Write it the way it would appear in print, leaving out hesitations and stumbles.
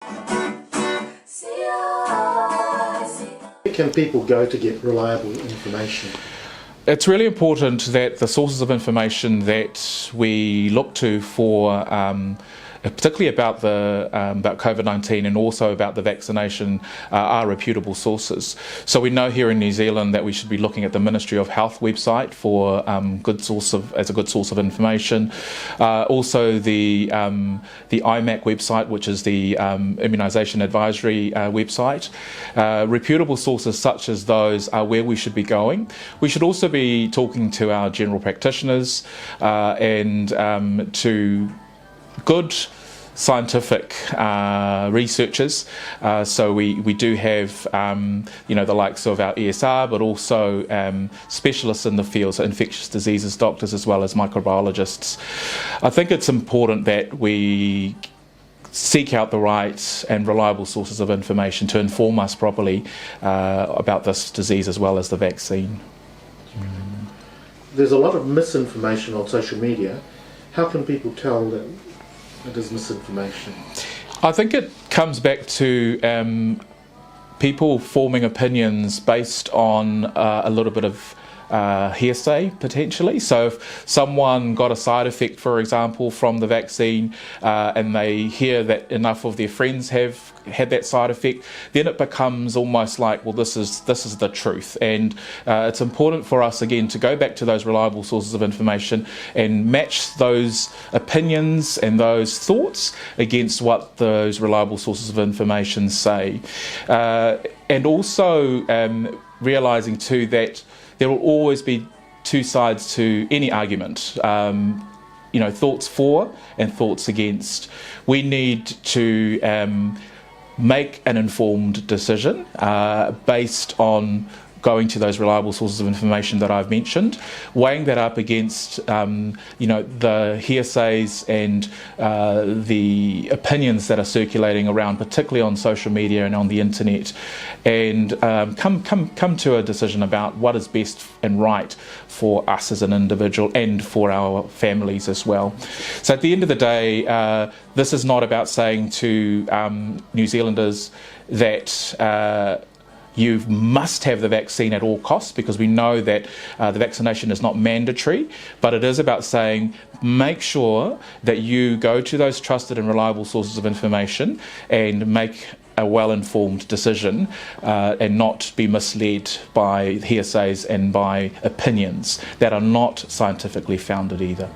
Where can people go to get reliable information? It's really important that the sources of information that we look to for particularly about COVID-19 and also about the vaccination are reputable sources. So we know here in New Zealand that we should be looking at the Ministry of Health website for as a good source of information. Also the IMAC website, which is the Immunisation Advisory website. Reputable sources such as those are where we should be going. We should also be talking to our general practitioners and to good scientific researchers. So we do have the likes of our ESR, but also specialists in the field, so infectious diseases doctors as well as microbiologists. I think it's important that we seek out the right and reliable sources of information to inform us properly about this disease as well as the vaccine. There's a lot of misinformation on social media. How can people tell that it is misinformation? I think it comes back to people forming opinions based on a little bit of hearsay, potentially. So if someone got a side effect, for example, from the vaccine and they hear that enough of their friends have had that side effect, then it becomes almost like, well, this is the truth. And it's important for us, again, to go back to those reliable sources of information and match those opinions and those thoughts against what those reliable sources of information say. And also realising too that there will always be two sides to any argument. Thoughts for and thoughts against. We need to make an informed decision based on going to those reliable sources of information that I've mentioned, weighing that up against the hearsays and the opinions that are circulating around, particularly on social media and on the internet, and come to a decision about what is best and right for us as an individual and for our families as well. So at the end of the day, this is not about saying to New Zealanders that you must have the vaccine at all costs, because we know that the vaccination is not mandatory, but it is about saying make sure that you go to those trusted and reliable sources of information and make a well-informed decision and not be misled by hearsays and by opinions that are not scientifically founded either.